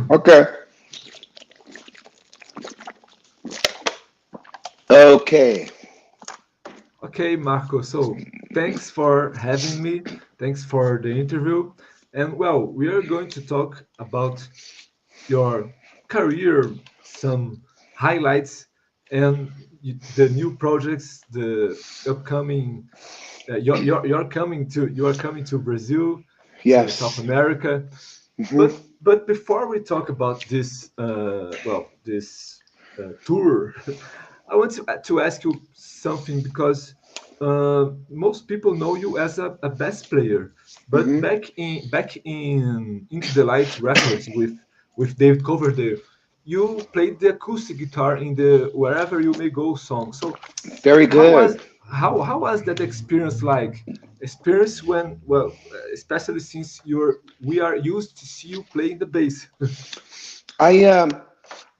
Okay. Okay. Okay, Marco. So thanks for having me. Thanks for the interview. And well, we are going to talk about your career, some highlights, and the new projects, the upcoming. You are coming to Brazil, to South Yes. America. Hmm. But before we talk about this, this tour, I want to ask you something because most people know you as a bass player, but Hmm. back in Into the Light Records with David Coverdale, you played the acoustic guitar in the Wherever You May Go song. So Very how was good. how was that experience like? Experience when well, especially since we are used to see you playing the bass. I um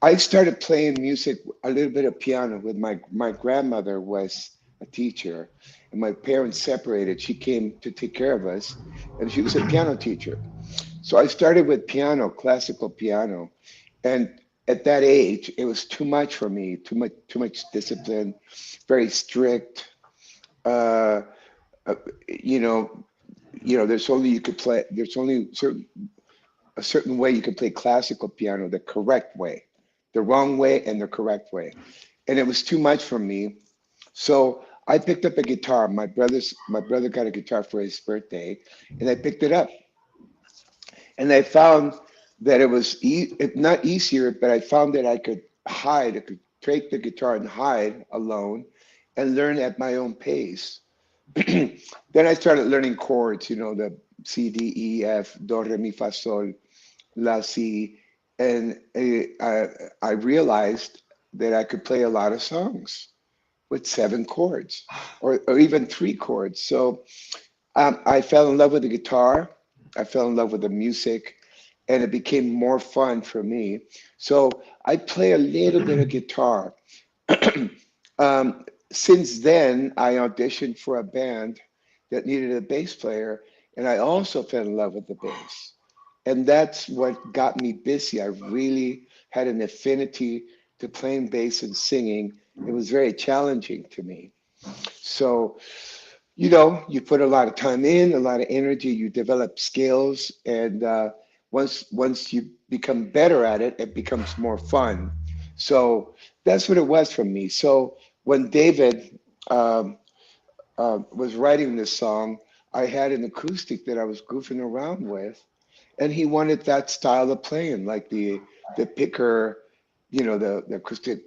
I started playing music, a little bit of piano with my grandmother was a teacher, and my parents separated. She came to take care of us, and she was a piano teacher. So I started with piano, classical piano, and at that age, it was too much for me, too much discipline, very strict. Uh, uh, you know, there's only you could play. There's only a certain way you can play classical piano, the correct way, the wrong way, and the correct way. And it was too much for me. So I picked up a guitar. My brother got a guitar for his birthday, and I picked it up. And I found that it was not easier, but I found that I could take the guitar and hide alone and learn at my own pace. Then I started learning chords, the C, D, E, F, Do, Re, Mi, Fa, Sol, La, Si, and I realized that I could play a lot of songs with seven chords or even three chords. So I fell in love with the guitar. I fell in love with the music, and it became more fun for me. So I play a little bit of guitar. Since then, I auditioned for a band that needed a bass player, and I also fell in love with the bass. And that's what got me busy. I really had an affinity to playing bass and singing. It was very challenging to me. So, you put a lot of time in, a lot of energy, you develop skills, and once you become better at it, it becomes more fun. So that's what it was for me. So when David um, was writing this song, I had an acoustic that I was goofing around with, and he wanted that style of playing, like the picker, the acoustic.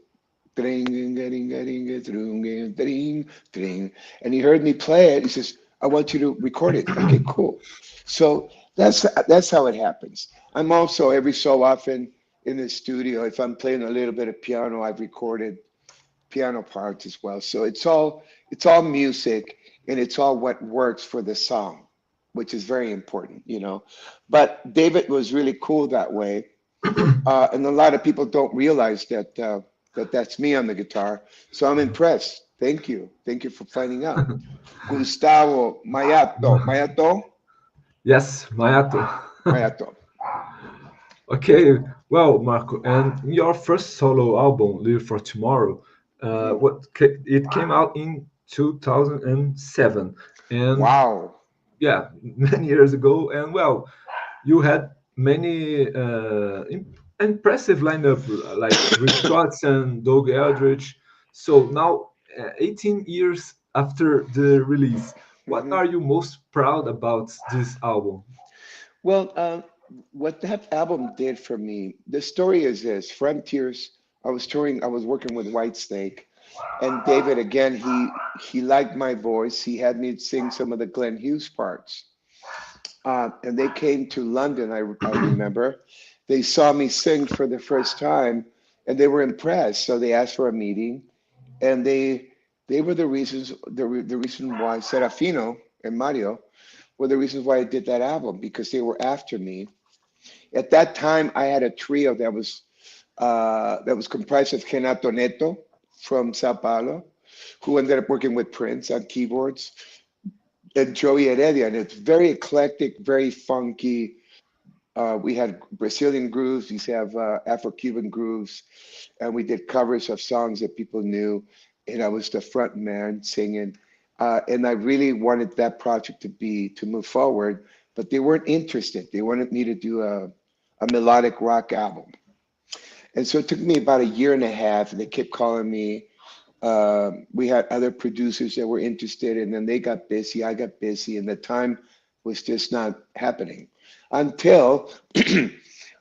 Dring, ding, ding, ding, dring, ding, dring. And he heard me play it. He says, "I want you to record it." Okay, cool. So that's how it happens. I'm also every so often in the studio. If I'm playing a little bit of piano, I've recorded piano parts as well. So it's all music, and it's all what works for the song, which is very important. But David was really cool that way, and a lot of people don't realize that that's me on the guitar. So I'm impressed. Thank you for finding out. Gustavo Yes, Mayato. Mayato. Okay, well, Marco, and your first solo album, Live for Tomorrow, Mhm. it came out in 2007, and Wow. yeah, many years ago. And well, you had many impressive lineup like Rick Scott and Doug Eldridge. So now, 18 years after the release, what Mhm. are you most proud about this album? Well, what that album did for me, the story is this: Frontiers. I was working with Whitesnake, and David again. He liked my voice. He had me sing some of the Glenn Hughes parts. And they came to London, I remember. They saw me sing for the first time, and they were impressed. So they asked for a meeting, and they were the reason why Serafino and Mario were the reasons why I did that album, because they were after me. At that time, I had a trio that was comprised of Renato Neto from Sao Paulo, who ended up working with Prince on keyboards, and Joey Heredia, and it's very eclectic, very funky, We had Brazilian grooves, we have Afro-Cuban grooves, and we did covers of songs that people knew. And I was the front man singing. And I really wanted that project to move forward, but they weren't interested. They wanted me to do a melodic rock album. And so it took me about a year and a half, and they kept calling me. We had other producers that were interested, and then they got busy. I got busy, and the time was just not happening until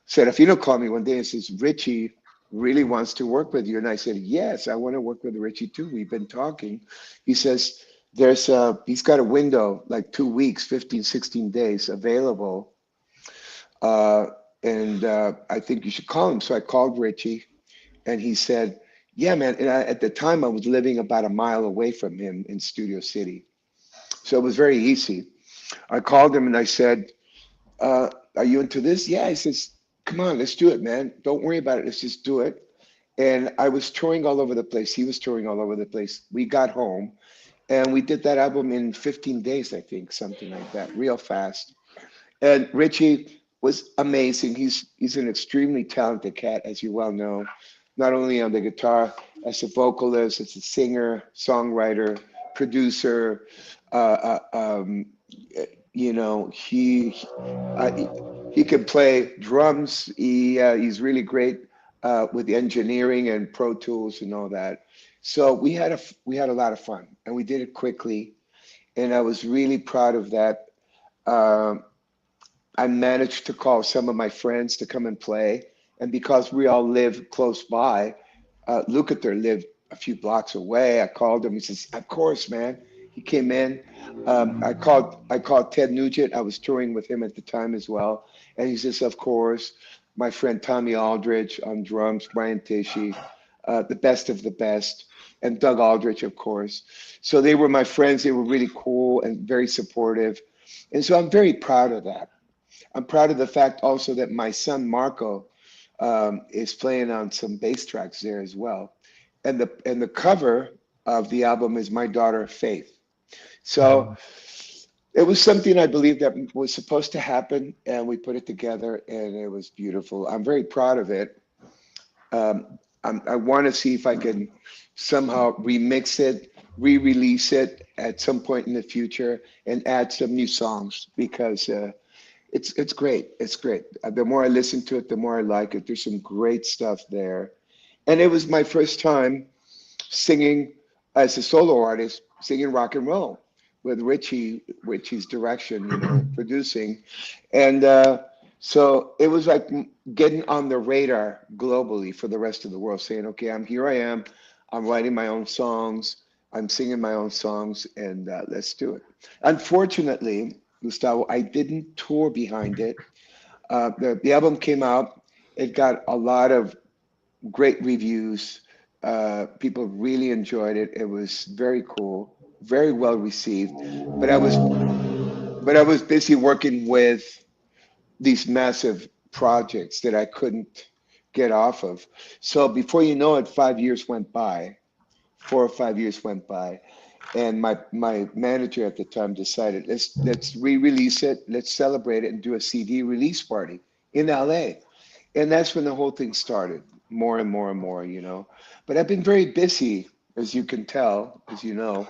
Serafino called me one day and says, Richie really wants to work with you. And I said, yes, I want to work with Richie too. We've been talking. He says, he's got a window like 2 weeks, 15, 16 days available. Uh, and I think you should call him. So I called Richie and he said, yeah, man. And at the time I was living about a mile away from him in Studio City. So it was very easy. I called him and I said, are you into this? Yeah, he says, come on, let's do it, man. Don't worry about it. Let's just do it. And I was touring all over the place. He was touring all over the place. We got home and we did that album in 15 days, I think, something like that, real fast. And Richie was amazing. He's an extremely talented cat, as you well know, not only on the guitar, as a vocalist, as a singer, songwriter, producer. Uh, uh, um, you know, uh, he he can play drums. He's really great with the engineering and Pro Tools and all that. So we had a lot of fun, and we did it quickly, and I was really proud of that. Um I managed to call some of my friends to come and play. And because we all live close by, Lukather lived a few blocks away. I called him. He says, "Of course, man." He came in. I called Ted Nugent. I was touring with him at the time as well, and he says, "Of course." My friend Tommy Aldridge on drums, Brian Tishy, the best of the best, and Doug Aldrich, of course. So they were my friends. They were really cool and very supportive, and so I'm very proud of that. I'm proud of the fact also that my son Marco is playing on some bass tracks there as well. And the cover of the album is my daughter Faith. So Mhm. it was something I believe that was supposed to happen, and we put it together, and it was beautiful. I'm very proud of it. I want to see if I can somehow remix it, re-release it at some point in the future, and add some new songs because it's great. It's great. The more I listen to it, the more I like it. There's some great stuff there. And it was my first time singing as a solo artist, singing rock and roll with Richie's direction, producing. And so it was like getting on the radar globally for the rest of the world, saying, okay, here I am. I'm writing my own songs. I'm singing my own songs, and let's do it. Unfortunately, Gustavo, I didn't tour behind it. The album came out. It got a lot of great reviews. People really enjoyed it. It was very cool, very well received. But I was busy working with these massive projects that I couldn't get off of. So before you know it, 5 years went by, 4 or 5 years went by, and my manager at the time decided let's re-release it, let's celebrate it, and do a CD release party in LA. And that's when the whole thing started, more and more and more, But I've been very busy, as you can tell, as you know,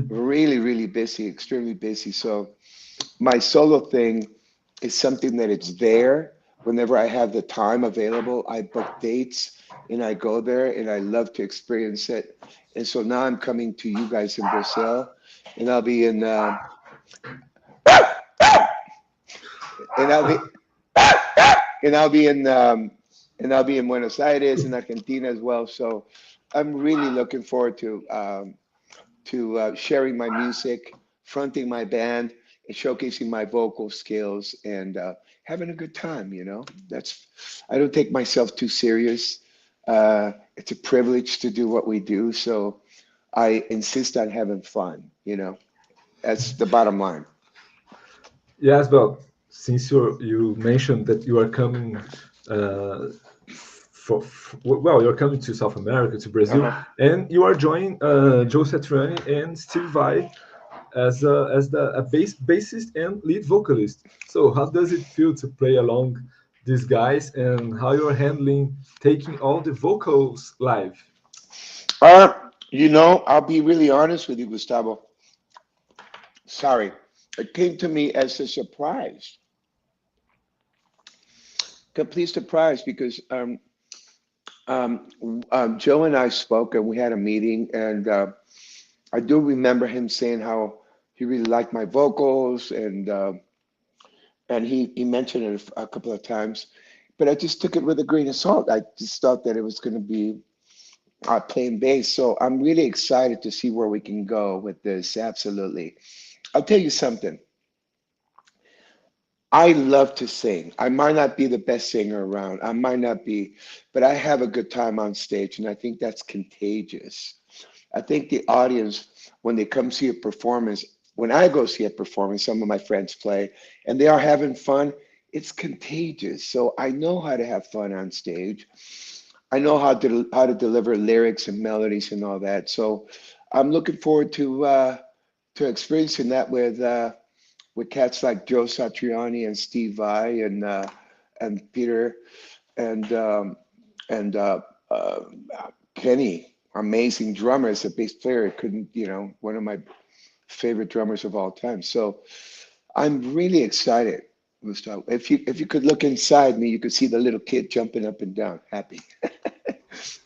really, really busy, extremely busy. So my solo thing is something that it's there whenever I have the time available. I book dates and I go there and I love to experience it. And so now I'm coming to you guys in Brazil, and I'll be in and I'll be and I'll be in Buenos Aires and Argentina as well. So I'm really looking forward to sharing my music, fronting my band, and showcasing my vocal skills and having a good time. That's I don't take myself too serious. It's a privilege to do what we do, so I insist on having fun. That's the bottom line. Yes, well, since you mentioned that you are coming uh, well, you're coming to South America, to Brazil, Uh-huh. and you are joining Joe Satriani and Steve Vai as a bassist and lead vocalist. So how does it feel to play along these guys, and how you're handling taking all the vocals live? Uh, I'll be really honest with you, Gustavo. Sorry. It came to me as a surprise, complete surprise, because Joe and I spoke and we had a meeting, and I do remember him saying how he really liked my vocals, and he mentioned it a couple of times, but I just took it with a grain of salt. I just thought that it was going to be playing bass. So I'm really excited to see where we can go with this. Absolutely. I'll tell you something. I love to sing. I might not be the best singer around. I might not be, but I have a good time on stage, and I think that's contagious. I think the audience, when they come see a performance, when I go see a performance, some of my friends play, and they are having fun, it's contagious. So I know how to have fun on stage. I know how to deliver lyrics and melodies and all that. So I'm looking forward to experiencing that with cats like Joe Satriani and Steve Vai and Peter and and Kenny, amazing drummers, a bass player. Couldn't, one of my favorite drummers of all time. So I'm really excited, Gustavo. If you could look inside me, you could see the little kid jumping up and down, happy.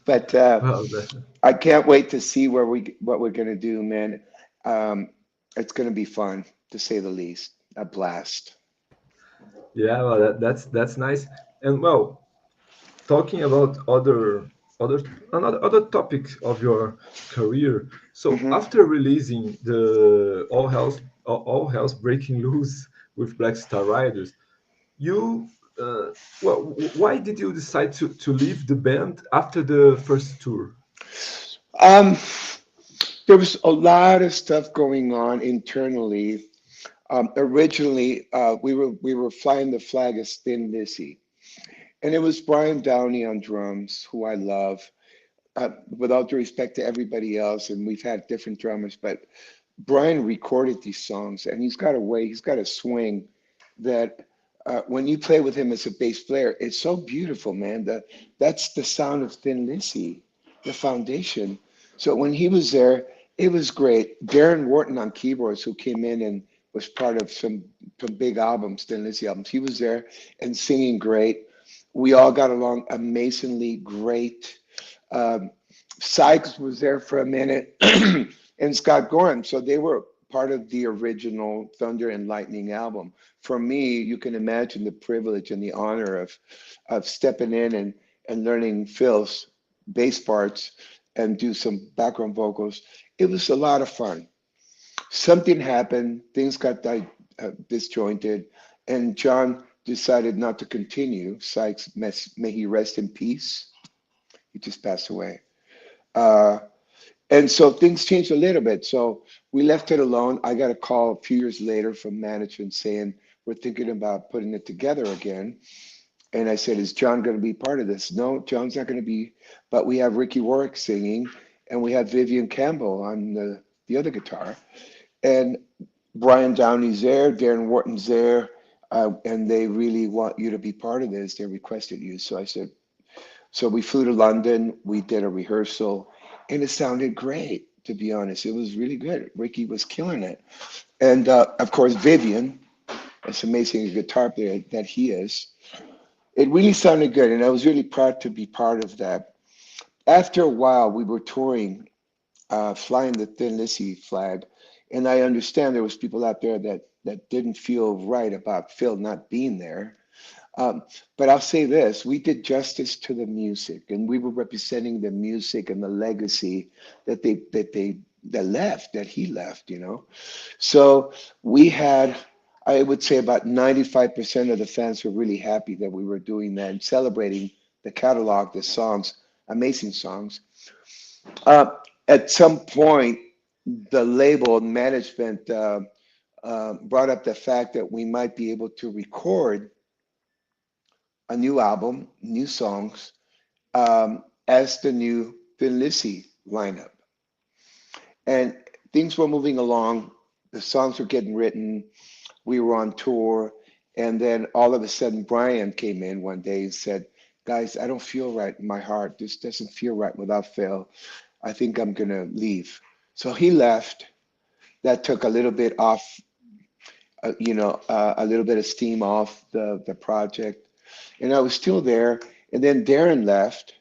But Well, that, I can't wait to see what we're gonna do, man. Um, it's gonna be fun, to say the least. A blast. yeah, well, that's nice. And well, talking about other other topics of your career. So Hmm. after releasing the All Hell's Breaking Loose with Black Star Riders, you well, why did you decide to leave the band after the first tour? Um, there was a lot of stuff going on internally. Originally, we were flying the flag as Thin Lizzy, and it was Brian Downey on drums, who I love. With all due respect to everybody else, and we've had different drummers, but Brian recorded these songs, and he's got a swing that when you play with him as a bass player, it's so beautiful, man. That's the sound of Thin Lizzy, the foundation. So when he was there, it was great. Darren Wharton on keyboards, who came in and was part of some big albums, Thin Lizzy albums. He was there and singing great. We all got along amazingly great. Um, Sykes was there for a minute, and Scott Gorham. So they were part of the original Thunder and Lightning album. For me, you can imagine the privilege and the honor of stepping in and learning Phil's bass parts and do some background vocals. It was a lot of fun. Something happened, things got disjointed, and John decided not to continue. Sykes, may he rest in peace. He just passed away. Uh, and so things changed a little bit. So we left it alone. I got a call a few years later from management saying, we're thinking about putting it together again. And I said, is John going to be part of this? No, John's not going to be, but we have Ricky Warwick singing, and we have Vivian Campbell on the other guitar. And Brian Downey's there, Darren Wharton's there, and they really want you to be part of this. They requested you. So I said, so we flew to London, we did a rehearsal, and it sounded great, to be honest. It was really good. Ricky was killing it. And of course, Vivian, this amazing guitar player that he is, it really sounded good. And I was really proud to be part of that. After a while, we were touring, flying the Thin Lizzy flag. And I understand there was people out there that didn't feel right about Phil not being there. Um, but I'll say this, we did justice to the music, and we were representing the music and the legacy that he left. So we had, I would say, about 95% of the fans were really happy that we were doing that and celebrating the catalog, the songs, amazing songs. Uh, at some point, the label management brought up the fact that we might be able to record a new album, new songs, as the new Thin Lizzy lineup. And things were moving along. the songs were getting written. We were on tour, and then all of a sudden, Brian came in one day and said, "Guys, I don't feel right in my heart. This doesn't feel right without Phil. I think I'm gonna leave." So he left. That took a little bit off, a little bit of steam off the project, and I was still there. And then Darren left,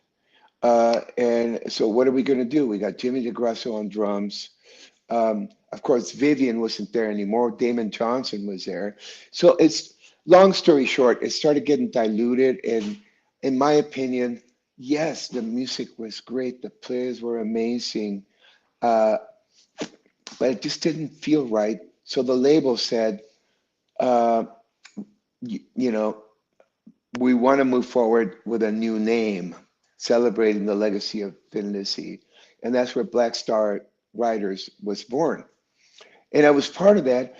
and so what are we gonna do? We got Jimmy DeGrasso on drums. Of course, Vivian wasn't there anymore. Damon Johnson was there. So it's long story short, it started getting diluted. And in my opinion, yes, the music was great. The players were amazing. Uh, but it just didn't feel right. So the label said, uh, you know, we want to move forward with a new name, celebrating the legacy of Thin Lizzy. And that's where Black Star Riders was born. And I was part of that.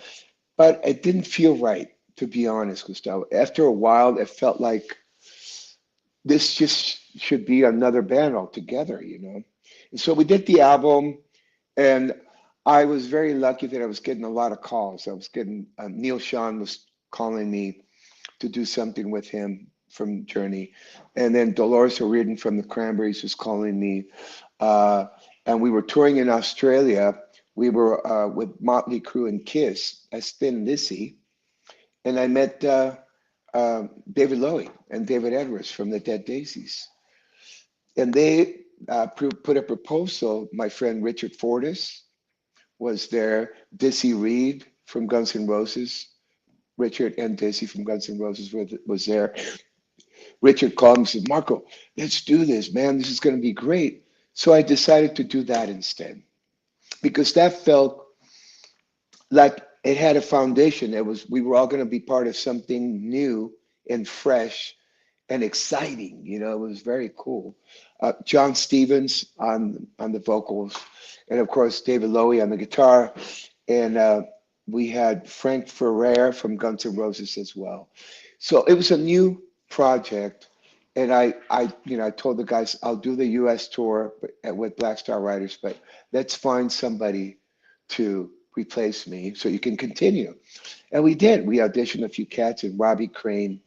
But it didn't feel right, to be honest, Gustavo. After a while, it felt like this just should be another band altogether. And so we did the album, and I was very lucky that I was getting a lot of calls. I was getting Neil Sean was calling me to do something with him from Journey, and then Dolores O'Riordan from the Cranberries was calling me, uh, and we were touring in Australia. We were with Motley Crue and Kiss as Thin Lizzy, and I met David Lowy and David Edwards from the Dead Daisies, and they put a proposal. My friend Richard Fortus was there, Dizzy Reed from Guns N' Roses. Richard and Dizzy from Guns N' Roses was there. Richard called me and said, "Marco, let's do this, man. This is going to be great." So I decided to do that instead because that felt like it had a foundation. It was we were all going to be part of something new and fresh and exciting. It was very cool. John Stevens on the vocals, and of course David Lowy on the guitar, and we had Frank Ferrer from Guns N' Roses as well. So it was a new project, and I told the guys I'll do the U.S. tour with Black Star Riders, but let's find somebody to replace me so you can continue. And we did. We auditioned a few cats, and Robbie Crane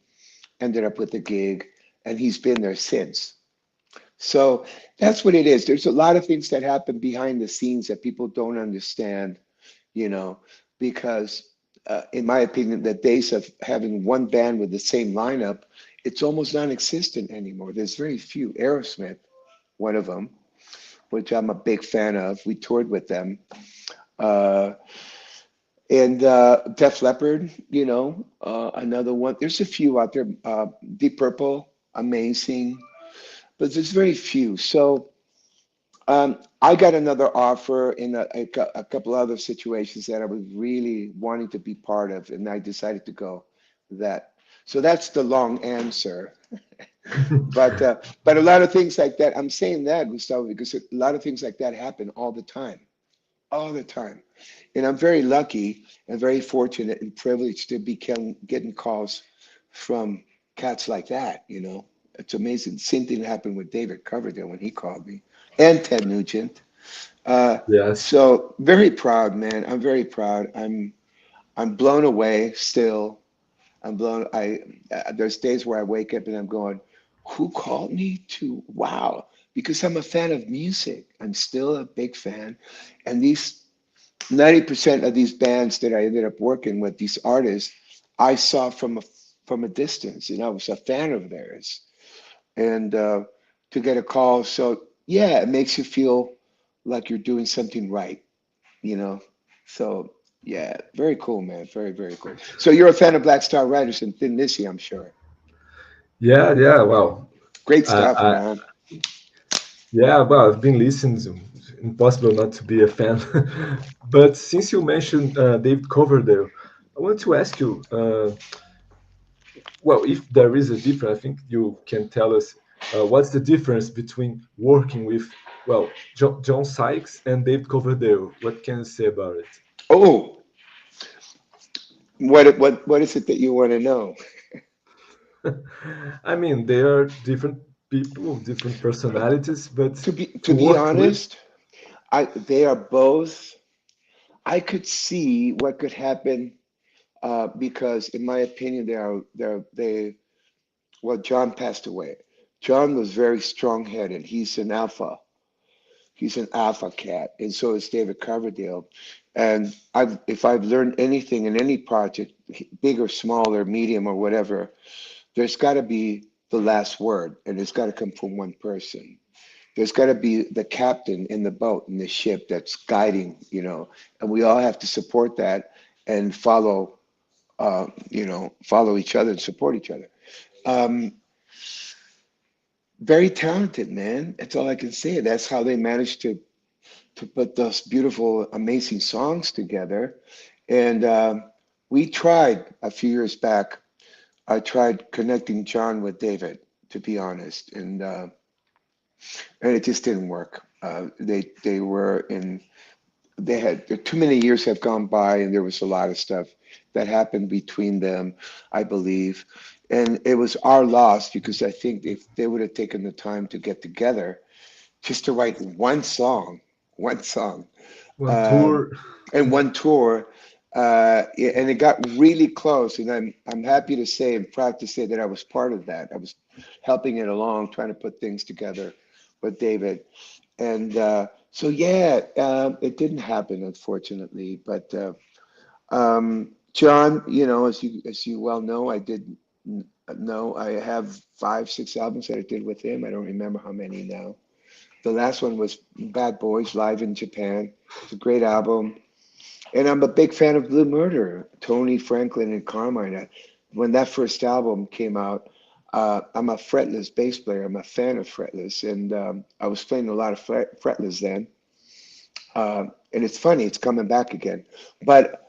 ended up with the gig, and he's been there since. So that's what it is. There's a lot of things that happen behind the scenes that people don't understand, you know, because in my opinion, the days of having one band with the same lineup, it's almost non-existent anymore. There's very few. Aerosmith, one of them, which I'm a big fan of. We toured with them. Uh, and Def Leppard, another one. There's a few out there. Deep Purple, amazing, but there's very few. So I got another offer in a couple other situations that I was really wanting to be part of, and I decided to go that. So that's the long answer. But a lot of things like that. I'm saying that, Gustavo, because a lot of things like that happen all the time. And I'm very lucky and very fortunate and privileged to be getting calls from cats like that. It's amazing. Same thing happened with David Coverdale when he called me and Ted Nugent. Uh, Yes. so very proud, man. I'm very proud. I'm blown away still. I'm blown. There's days where I wake up and I'm going, who called me to wow? Because I'm a fan of music. I'm still a big fan. And these 90% of these bands that I ended up working with, these artists, I saw from a distance, and I was a fan of theirs. And to get a call, so yeah, it makes you feel like you're doing something right, you know. So yeah, very cool, man. Very, very cool. So you're a fan of Black Star Riders and Thin Lizzy, I'm sure. Yeah, yeah. Well, Great stuff, I man. yeah, well, I've been listening. Impossible not to be a fan. But since you mentioned David Coverdale, I want to ask you. Well, if there is a difference, I think you can tell us what's the difference between working with, well, John Sykes and David Coverdale. What can you say about it? Oh, what is it that you want to know? I mean, they are different people, different personalities, but To be to to be work with, honest, they are both. I could see what could happen because, in my opinion, well, John passed away. John was very strong-headed. He's an alpha. He's an alpha cat, and so is David Coverdale. And if I've learned anything in any project, big or small or medium or whatever, there's got to be the last word, and it's got to come from one person. There's got to be the captain in the boat in the ship that's guiding, and we all have to support that and follow each other and support each other. Um, Very talented, man. That's all I can say. That's how they managed to put those beautiful, amazing songs together. And we tried a few years back. I tried connecting John with David, to be honest, and it just didn't work. They were in they had too many years have gone by, and there was a lot of stuff that happened between them, I believe, and it was our loss because I think if they would have taken the time to get together just to write one song, One um, tour. and one tour. Yeah, and it got really close, and I'm happy to say and proud to say that I was part of that. I was helping it along, trying to put things together with David, and so yeah, it didn't happen unfortunately. But John, as you well know, I did know I have 5, 6 albums that I did with him. I don't remember how many now. The last one was Bad Boys live in Japan. It's a great album. And I'm a big fan of Blue Murder, Tony Franklin and Carmine. When that first album came out, I'm a fretless bass player. I'm a fan of fretless, and I was playing a lot of fretless then. And it's funny, it's coming back again. But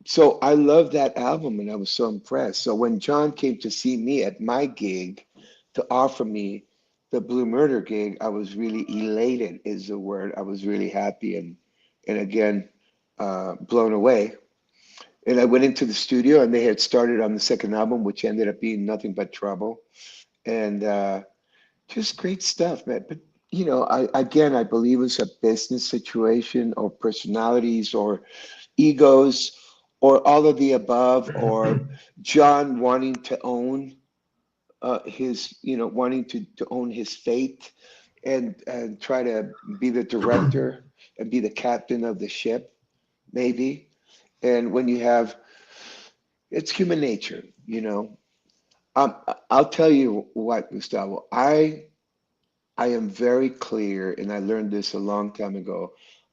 so I love that album, and I was so impressed. So when John came to see me at my gig to offer me the Blue Murder gig, I was really elated, is the word. I was really happy and again blown away. And I went into the studio, and they had started on the second album, which ended up being nothing but trouble. And just great stuff, man. But I believe it's a business situation or personalities or egos or all of the above, or John wanting to own wanting to own his fate and try to be the director and be the captain of the ship, maybe. And when you have, it's human nature, you know. Um, I'll tell you what, Gustavo. I am very clear, and I learned this a long time ago.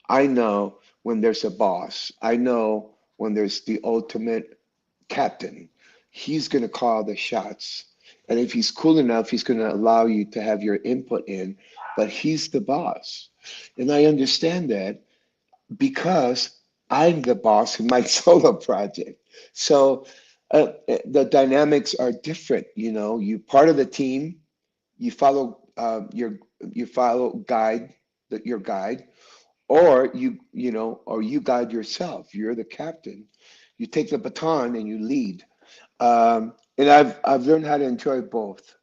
I know when there's a boss. I know when there's the ultimate captain. He's going to call the shots. And if he's cool enough, he's going to allow you to have your input in, but he's the boss. And I understand that because I'm the boss in my solo project. So the dynamics are different. You part of the team, you follow you follow your guide, or you guide yourself. You're the captain. You take the baton and you lead. And I've learned how to enjoy both.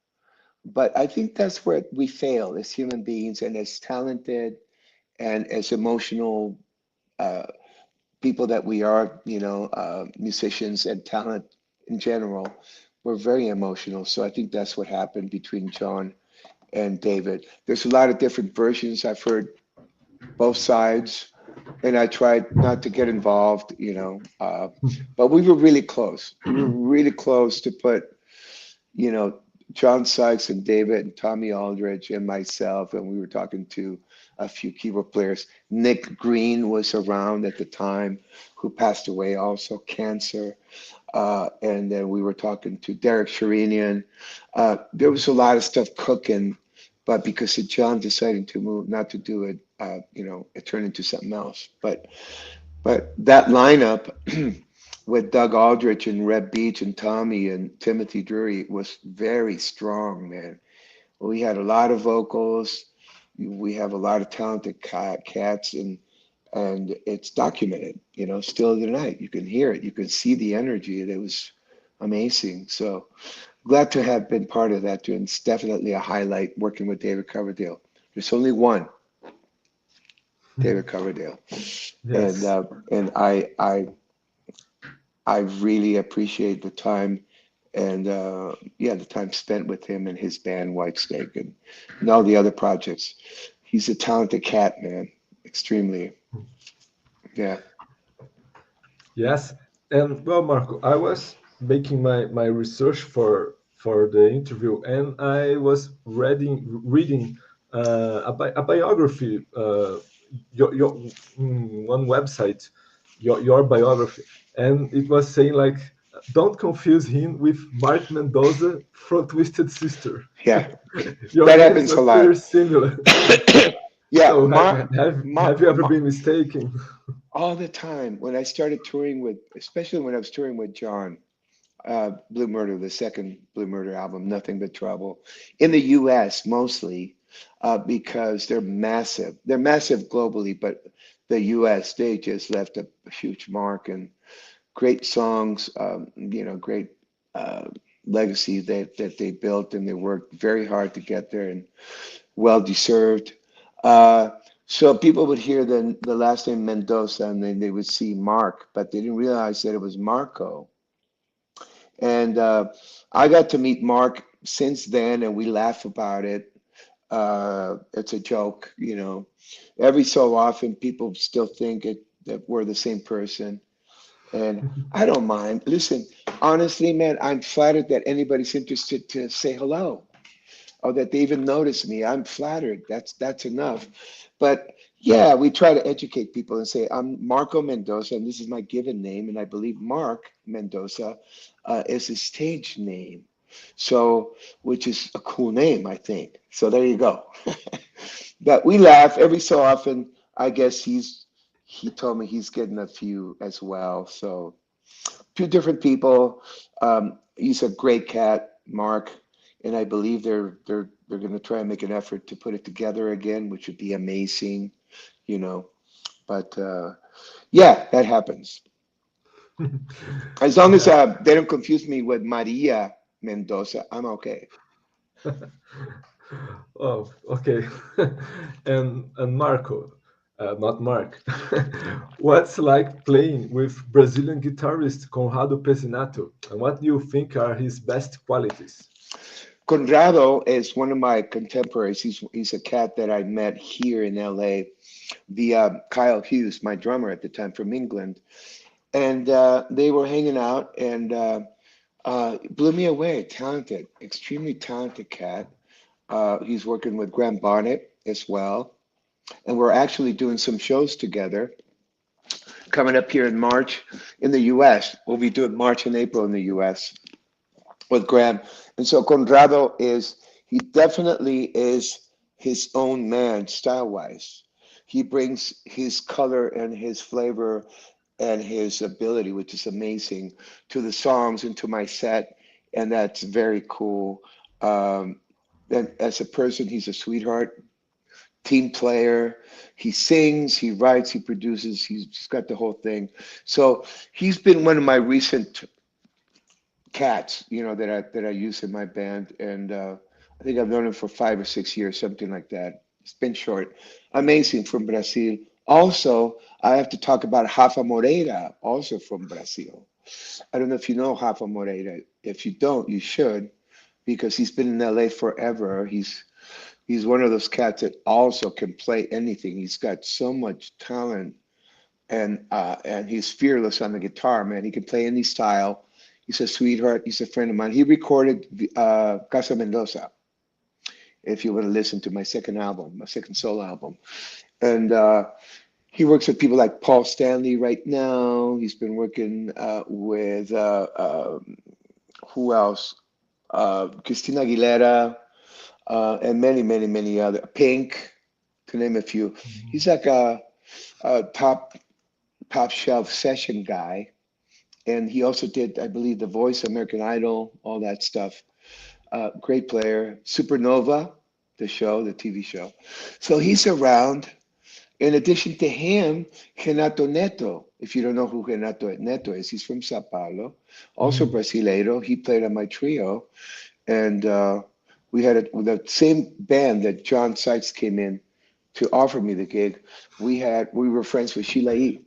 But I think that's where we fail as human beings and as talented and as emotional uh, people that we are, musicians and talent in general. We're very emotional. So I think that's what happened between John and David. There's a lot of different versions. I've heard both sides, and I tried not to get involved, but we were really close. We were really close to put, you know, John Sykes and David and Tommy Aldridge and myself, and we were talking to a few keyboard players. Nick Green was around at the time, who passed away also, cancer. And then we were talking to Derek Sherinian. There was a lot of stuff cooking, but because of John deciding to move, not to do it, it turned into something else. But that lineup with Doug Aldrich and Reb Beach and Tommy and Timothy Drury was very strong, man. We had a lot of vocals. We have a lot of talented cats, and it's documented, still tonight. You can hear it. You can see the energy. It was amazing. So glad to have been part of that, too. And it's definitely a highlight working with David Coverdale. There's only one. David Coverdale, and Yes. I really appreciate the time and yeah, the time spent with him and his band Whitesnake and all the other projects. He's a talented cat, man. Extremely. Yeah. Yes, and well, Marco, I was making my research for the interview, and I was reading a biography, your one website, your biography, and it was saying like, don't confuse him with Mark Mendoza from Twisted Sister. Yeah. Your That names happens are a pretty lot. similar. Yeah, So have you ever been mistaken? all the time when I started touring with, especially when I was touring with John, Blue Murder, the second Blue Murder album, Nothing But Trouble, in the US mostly, because they're massive. They're massive globally, but the US, they just left a huge mark and great songs, great uh, legacy that they built, and they worked very hard to get there and well deserved. Uh, so people would hear the last name Mendoza and then they would see Mark, but they didn't realize that it was Marco. And I got to meet Mark since then, and we laugh about it. It's a joke, you know. Every so often, people still think that we're the same person, and I don't mind. Listen, honestly, man, I'm flattered that anybody's interested to say hello or that they even notice me. I'm flattered. That's enough. But yeah, we try to educate people and say, I'm Marco Mendoza, and this is my given name, and I believe Mark Mendoza is his stage name. So, which is a cool name, I think. So there you go. But we laugh every so often. I guess he told me he's getting a few as well. So two different people. He's a great cat, Mark, and I believe they're going to try and make an effort to put it together again, which would be amazing, you know. But yeah, that happens. As long as Yeah. they don't confuse me with Maria Mendoza, I'm okay. Oh, okay. And Marco, not Mark. What's like playing with Brazilian guitarist Conrado Pezinato, and what do you think are his best qualities? Conrado is one of my contemporaries. He's a cat that I met here in LA via Kyle Hughes, my drummer at the time from England, and they were hanging out and. Blew me away. Talented, extremely talented cat. He's working with Graham Bonnet as well. And we're actually doing some shows together coming up here in March in the US. We'll be doing March and April in the US with Graham. And so Conrado he definitely is his own man style wise. He brings his color and his flavor and his ability, which is amazing, to the songs and to my set. And that's very cool. Um, and as a person, he's a sweetheart, team player. He sings, he writes, he produces, he's got the whole thing. So he's been one of my recent cats, that I use in my band. And I think I've known him for 5 or 6 years, something like that. It's been short. Amazing from Brazil. Also, I have to talk about Rafa Moreira, also from Brazil. I don't know if you know Rafa Moreira. If you don't, you should, because he's been in LA forever. He's one of those cats that also can play anything. He's got so much talent and he's fearless on the guitar, man. He can play any style. He's a sweetheart. He's a friend of mine. He recorded Casa Mendoza. If you want to listen to my second album, my second solo album, and he works with people like Paul Stanley right now. He's been working with who else? Christina Aguilera and many, many, many other. Pink, to name a few. He's like a top shelf session guy, and he also did, I believe, The Voice, American Idol, all that stuff. Great player. Supernova, the show, the TV show. So he's around. In addition to him, Renato Neto. If you don't know who Renato Neto is, he's from Sao Paulo, also Mhm. Brasileiro. He played on my trio, and we had the same band that John Sykes came in to offer me the gig, we were friends with Sheila E.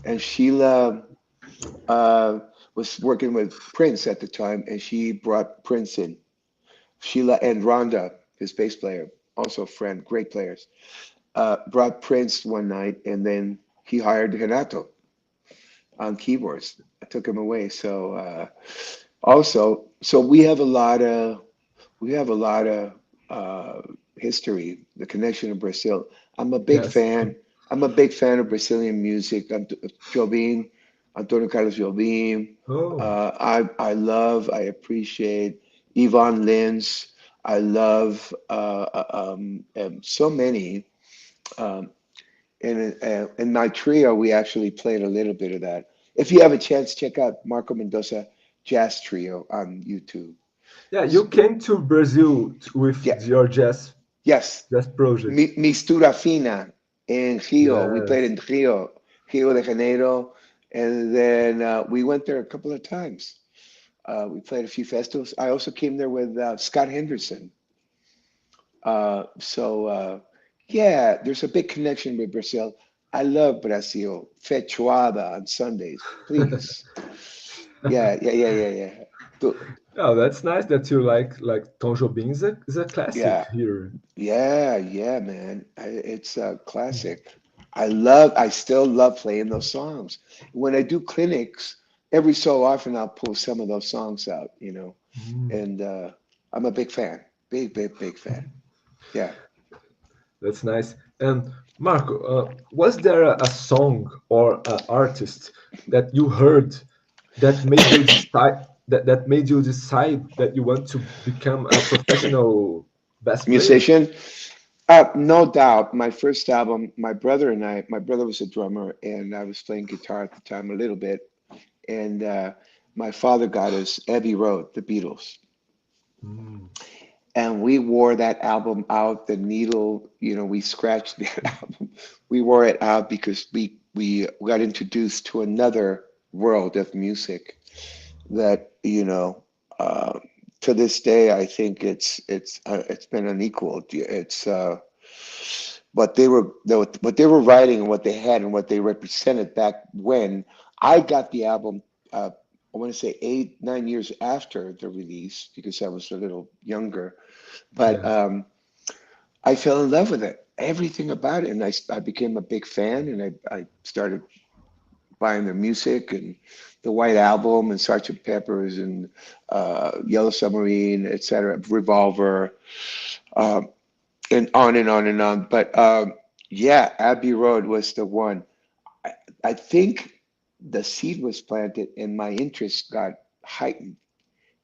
And Sheila uh, was working with Prince at the time, and she brought Prince in. Sheila and Rhonda, his bass player, also a friend, great players, brought Prince one night, and then he hired Renato on keyboards. I took him away. So we have a lot of uh, history, the connection to Brazil. I'm a big Yes. fan. I'm a big fan of Brazilian music. Jobim, Antonio Carlos Jobim. Oh, I appreciate Yvonne Lins. I love so many. Um, in my trio, we actually played a little bit of that. If you have a chance, check out Marco Mendoza Jazz Trio on YouTube. yeah. You came to Brazil Yeah, with your yes. jazz project. Mistura Fina in Rio. We played Yes. in Rio, Rio de Janeiro, and then we went there a couple of times. We played a few festivals. I also came there with Scott Henderson. So yeah, there's a big connection with Brazil. I love Brazil. Feijoada on Sundays, please. Yeah. Do- Oh, that's nice that you like Tom Jobim is a classic Yeah, here. yeah, man. It's a Mm. classic. I still love playing those songs. When I do clinics, every so often I'll pull some of those songs out, Mm. and I'm a big fan. Big fan. Yeah. That's nice. And Marco, was there a song or an artist that you heard that made you decide that made you decide that you want to become a professional bass player? Musician? No doubt. My first album, my brother was a drummer, and I was playing guitar at the time a little bit. And my father got us Abbey Road, the Beatles. Mm. And we wore that album out. The needle, we scratched that album. We wore it out because we got introduced to another world of music that, uh, to this day, I think it's been unequaled. It's what they were writing and what they had and what they represented back when I got the album. I want to say 8, 9 years after the release because I was a little younger, but Yes. I fell in love with it. Everything about it, and I became a big fan, and I started buying their music and the White Album and Sergeant Pepper's and Yellow Submarine, etc., Revolver, um, and on and on and on. But yeah, Abbey Road was the one. I, I think the seed was planted, and my interest got heightened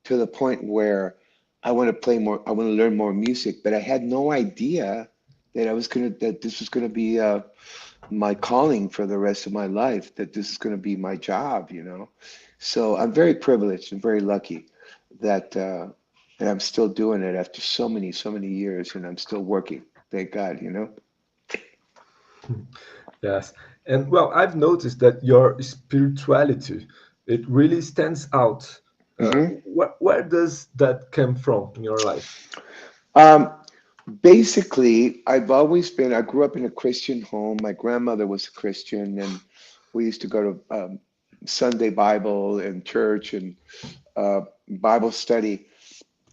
to the point where I want to play more. I want to learn more music, but I had no idea that this was gonna be my calling for the rest of my life. That this is gonna be my job. So I'm very privileged and very lucky that that I'm still doing it after so many years, and I'm still working. Thank God. Yes. And well, I've noticed that your spirituality, it really stands out. Hmm. Where does that come from in your life? Um, Basically, I grew up in a Christian home. My grandmother was a Christian, and we used to go to Sunday Bible and church and Bible study.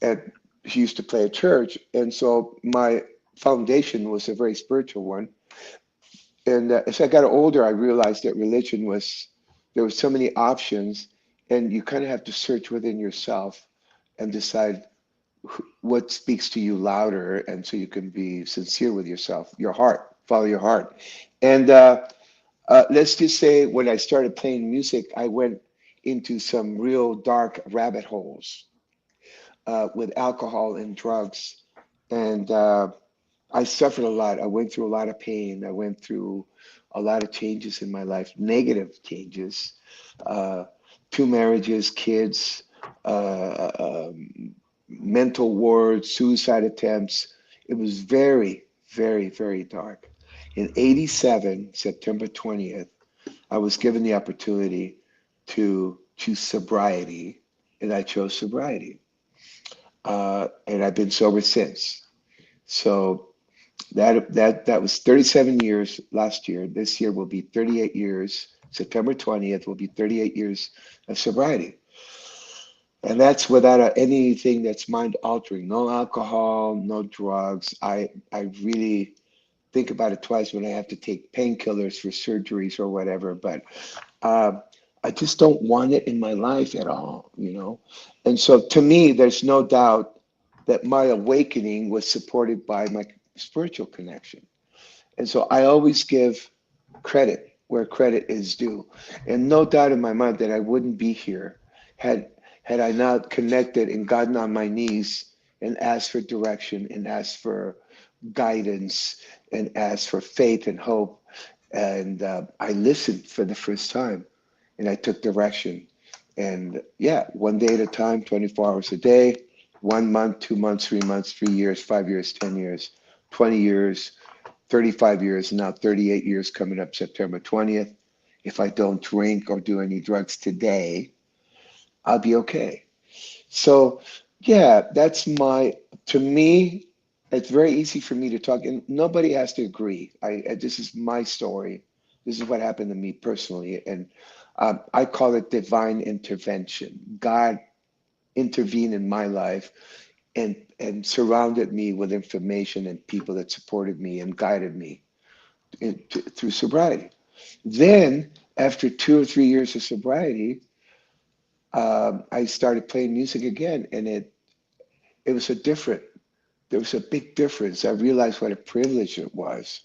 And she used to play at church. And so my foundation was a very spiritual one. And as I got older, I realized that there were so many options, and you kind of have to search within yourself and decide what speaks to you louder, and so you can be sincere with yourself, your heart, follow your heart. And let's just say when I started playing music, I went into some real dark rabbit holes with alcohol and drugs. And I suffered a lot. I went through a lot of pain. I went through a lot of changes in my life, negative changes, uh, 2 marriages, kids, mental wards, suicide attempts. It was very dark. In 87, September 20th, I was given the opportunity to choose sobriety, and I chose sobriety. And I've been sober since. So That was 37 years last year. This year will be 38 years. September 20th will be 38 years of sobriety. And that's without anything that's mind altering. No alcohol, no drugs. I really think about it twice when I have to take painkillers for surgeries or whatever. But uh, I just don't want it in my life at all, you know? And so to me, there's no doubt that my awakening was supported by my spiritual connection. And so I always give credit where credit is due. And no doubt in my mind that I wouldn't be here had had I not connected and gotten on my knees and asked for direction and asked for guidance and asked for faith and hope. And I listened for the first time and I took direction. And yeah, one day at a time, 24 hours a day, 1 month, 2 months, 3 months, 3 years, 5 years, 10 years, 20 years, 35 years, and now 38 years coming up September 20th. If I don't drink or do any drugs today, I'll be okay. So, yeah, to me, it's very easy for me to talk, and nobody has to agree. This is my story. This is what happened to me personally, and I call it divine intervention. God intervened in my life and surrounded me with information and people that supported me and guided me through sobriety. Then, after 2 or 3 years of sobriety, I started playing music again, and it was a different. There was a big difference. I realized what a privilege it was,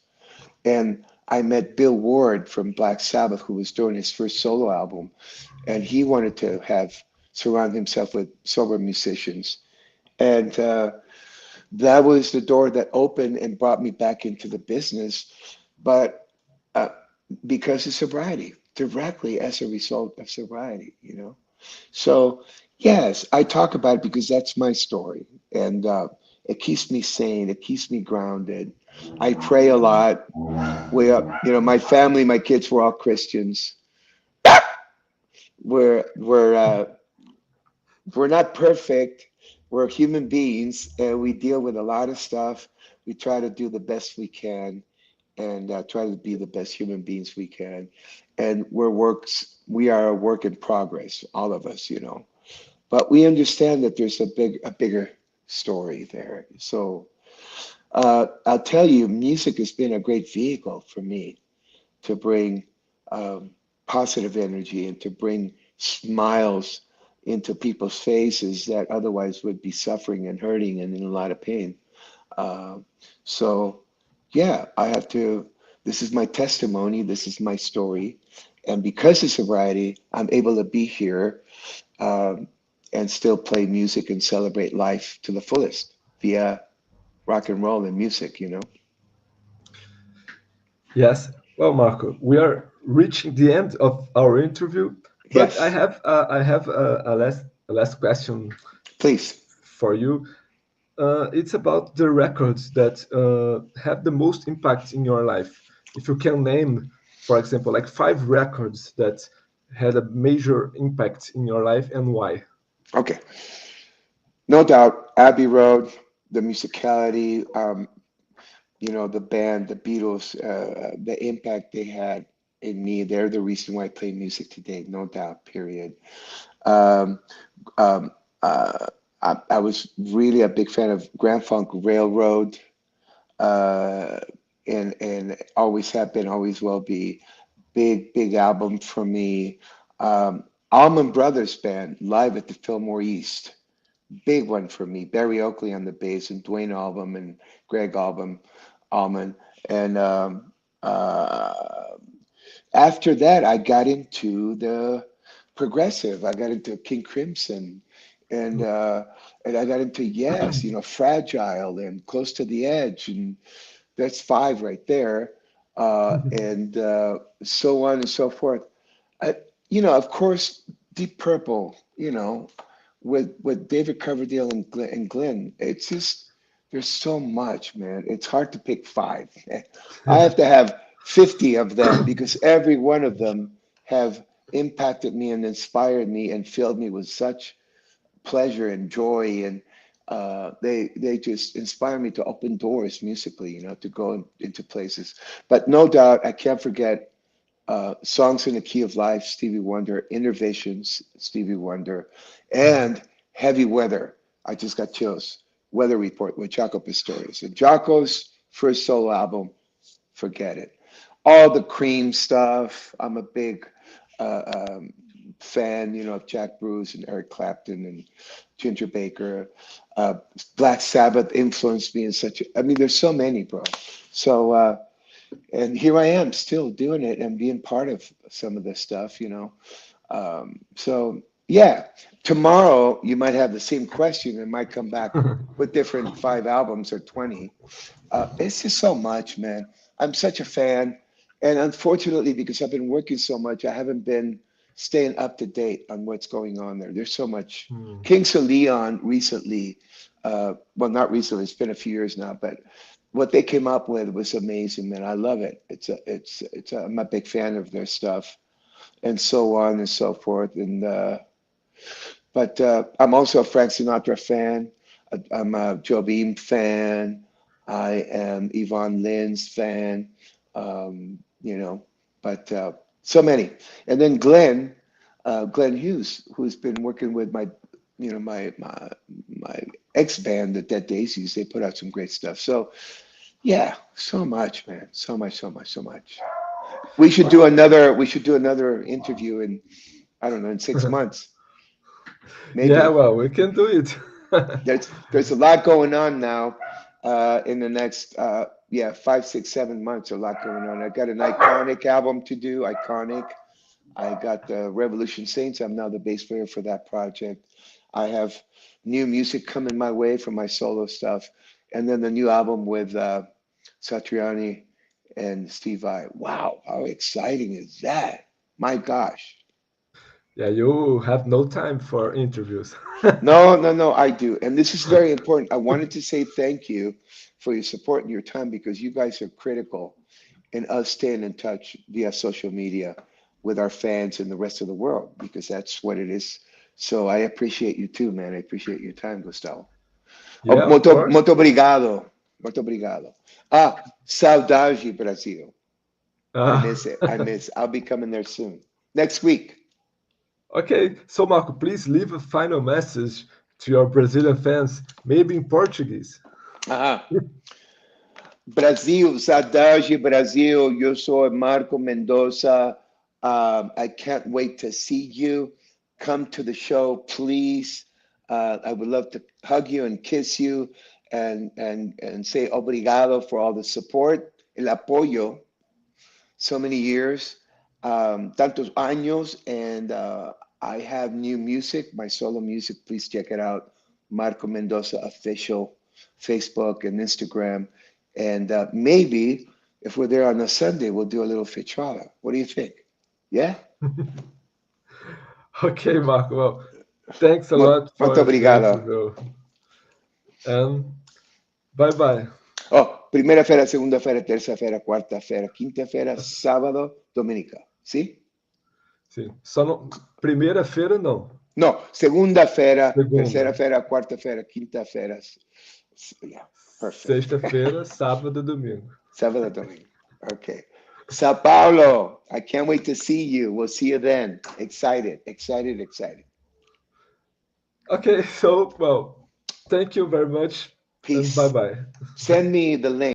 and I met Bill Ward from Black Sabbath, who was doing his first solo album, and he wanted to have surround himself with sober musicians, and that was the door that opened and brought me back into the business. But uh, because of sobriety, directly as a result of sobriety, you know. So, yes, I talk about it because that's my story, and it keeps me sane. It keeps me grounded. I pray a lot. My family, my kids were all Christians. We're not perfect. We're human beings, and we deal with a lot of stuff. We try to do the best we can, and try to be the best human beings we can. And we are a work in progress, all of us, you know. But we understand that there's a bigger story there. So I'll tell you, music has been a great vehicle for me to bring um, positive energy and to bring smiles into people's faces that otherwise would be suffering and hurting and in a lot of pain. Uh, so, yeah, I have to. This is my testimony. This is my story, and because of sobriety, I'm able to be here um, and still play music and celebrate life to the fullest via rock and roll and music, you know? Yes. Well, Marco, we are reaching the end of our interview, but I Yes, have a last question please. for you. It's about the records that have the most impact in your life. If you can name, for example, like 5 records that had a major impact in your life and why. Okay. No doubt, Abbey Road, the musicality, the band, the Beatles, the impact they had in me, they're the reason why I play music today, no doubt, period. Um, um, uh, I was really a big fan of Grand Funk Railroad, uh, and always have been, always will be. Big album for me. Allman Brothers Band live at the Fillmore East, big one for me. Barry Oakley on the bass and Dwayne Album and Greg Allman. And uh, after that, I got into the progressive. I got into King Crimson, and uh, and I got into Yes, Fragile and Close to the Edge, and that's five right there, and so on and so forth. Of course, Deep Purple, with David Coverdale and Glenn. It's just there's so much, man. It's hard to pick five. I have to have 50 of them because every one of them have impacted me and inspired me and filled me with such pleasure and joy and They just inspire me to open doors musically, to go into places. But no doubt, I can't forget Songs in the Key of Life, Stevie Wonder, Innovations, Stevie Wonder, and Heavy Weather. I just got chills. Weather Report with Jaco Pastorius. And Jaco's first solo album, forget it. All the Cream stuff. I'm a big uh, um, fan, of Jack Bruce and Eric Clapton and Ginger Baker. Uh, Black Sabbath influenced me in such a, I mean, there's so many, bro. So, and here I am still doing it and being part of some of this stuff. So yeah, tomorrow you might have the same question and might come back with different 5 albums or 20. It's just so much, man. I'm such a fan. And unfortunately, because I've been working so much, I haven't been staying up to date on what's going on there. There's so much. Hmm. Kings of Leon recently, well, not recently, it's been a few years now, but what they came up with was amazing, man. I love it. I'm a big fan of their stuff and so on and so forth. But I'm also a Frank Sinatra fan. I'm a Joe Beam fan. I am Yvonne Lynn's fan. You know, but so many. And then Glenn Hughes, who's been working with my ex band, the Dead Daisies. They put out some great stuff. So yeah, so much, man. So much, so much, so much. We should do another. We should do another interview in, I don't know, in 6 months, Yeah, maybe. well, we can do it. There's a lot going on now in the next yeah, 5, 6, 7 months. A lot going on. I got an iconic album to do. Iconic. I got the Revolution Saints. I'm now the bass player for that project. I have new music coming my way from my solo stuff, and then the new album with Satriani and Steve Vai. Wow, how exciting is that? My gosh. Yeah, you have no time for interviews. No, no, no, I do. And this is very important. I wanted to say thank you for your support and your time because you guys are critical in us staying in touch via social media with our fans and the rest of the world because that's what it is. So I appreciate you too, man. I appreciate your time, Gustavo. Oh, Yeah, of course. muito obrigado. Muito obrigado. Saudade, Brasil. I Uh, miss it. I miss. I'll be coming there soon. Next week. okay, so Marco, please leave a final message to your Brazilian fans, maybe in Portuguese. Ah, Brasil, saudade, Brasil. Eu sou Marco Mendoza. I can't wait to see you. Come to the show, please. I would love to hug you and kiss you and say obrigado for all the support, el apoyo, so many years, tantos años, and I have new music, my solo music. Please check it out, Marco Mendoza official, Facebook and Instagram, and maybe if we're there on a Sunday, we'll do a little fechada. What do you think? Yeah. Okay, Marco. Well, thanks a lot Muito for the obrigado. interview. And bye bye. Oh, primera-feira, segunda-feira, terça-feira, quarta-feira, quinta-feira, sábado, dominica. See? Sim. Só no... Primeira-feira, não. No, segunda-feira, Segunda. terceira-feira, quarta-feira, quinta-feira. Yeah, perfect. Sexta-feira, sábado e domingo. Sábado, domingo. Okay. Sao Paulo, I can't wait to see you. We'll see you then. Excited, excited, excited. Okay, so, well, thank you very much and bye Peace. bye. Send me the link.